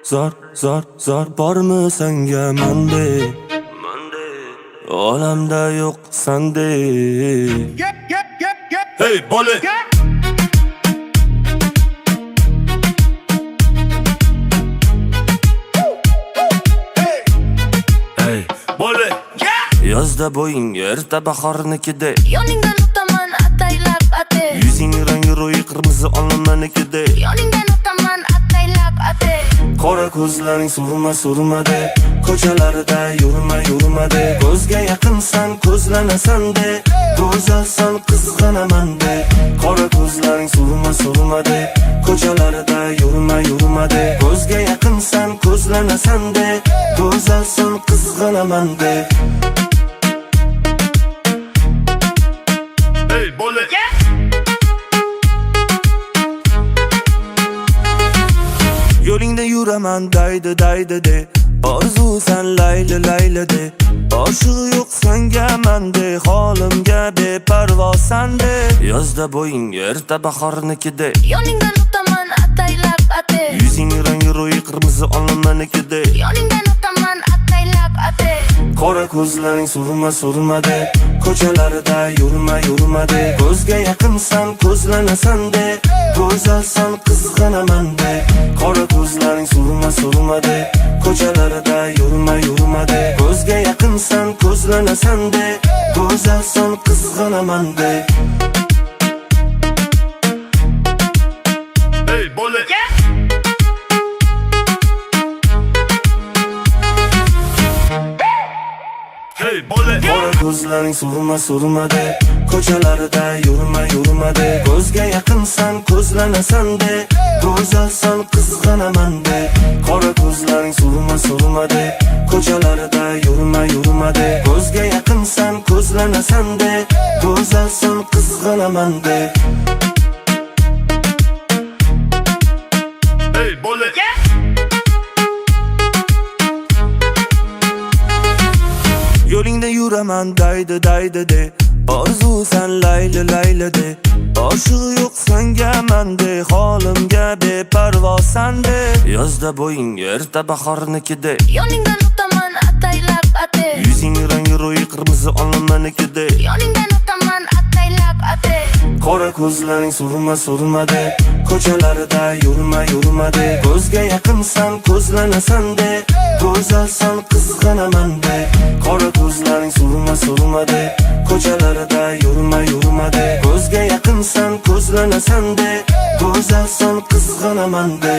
zor bormi senga mendek olamda yo'q sendek. Hey bola yozda bo'ying erta bahornikida, yoningdan o'taman ataylab ate. yuzing rangi ro'yi qirmizi olmanikida, yoningdan o'taman ataylab ate. qora ko'zlaring surma-surmade, ko'chalarida yurma-yurmade, ko'zga yaqinsan ko'zlanasan-de, go'zalsan qizg'anaman-de. Qora ko'zlaring surma-surmade, ko'chalarida yurma-yurmade, ko'zga yaqinsan ko'zlanasan-de, go'zalsan qizg'anaman-de. Yo'lingda yuraman daydi de, orzusan layli de, oshiq yo'q senga mende, holimga beparvosan de. Yozda bo'ying erta bahornikida, yoningdan o'taman ataylab ate. yuzing rangi ro'yi qirmizi olmanikida, yoningdan o'taman ataylab ate. qora ko'zlaring surma-surmade, ko'chalarida yurma-yurmade, ko'zga yaqinsan ko'zlanasan-de, go'zalsan qizg'anaman-de. Qora ko'zlaring surma-surmade, ko'chalarida yurma-yurmade, ko'zga yaqinsan ko'zlanasan-de, go'zalsan qizg'anaman-de. Hey bola qora ko'zlaring surma-surmade, ko'chalarida yurma-yurmade, ko'zga yaqinsan ko'zlanasan-de, go'zalsan qizg'anaman-de. Qora ko'zlaring surma-surmade, ko'chalarida yurma-yurmade, ko'zga yaqinsan ko'zlanasan-de, go'zalsan qizg'anaman-de. Hey bola yo'lingda yuraman daydi de, orzusan layli de, oshiq yo'q senga mende, holimga beparvosan-de. Yozda bo'ying erta bahornikida, yoningdan o'taman ataylab ate. yuzing rangi ro'yi qirmizi olmanikida, yoningdan o'taman ataylab ate. qora ko'zlaring surma-surmade, ko'chalarida yurma-yurmade, ko'zga yaqinsan ko'zlanasan-de, go'zalsan qizg'anaman-de. Qora ko'zlaring surma-surmade, ko'chalarida yurma-yurmade, ko'zga yaqinsan ko'zlanasan-de, go'zalsan qizg'anaman-de.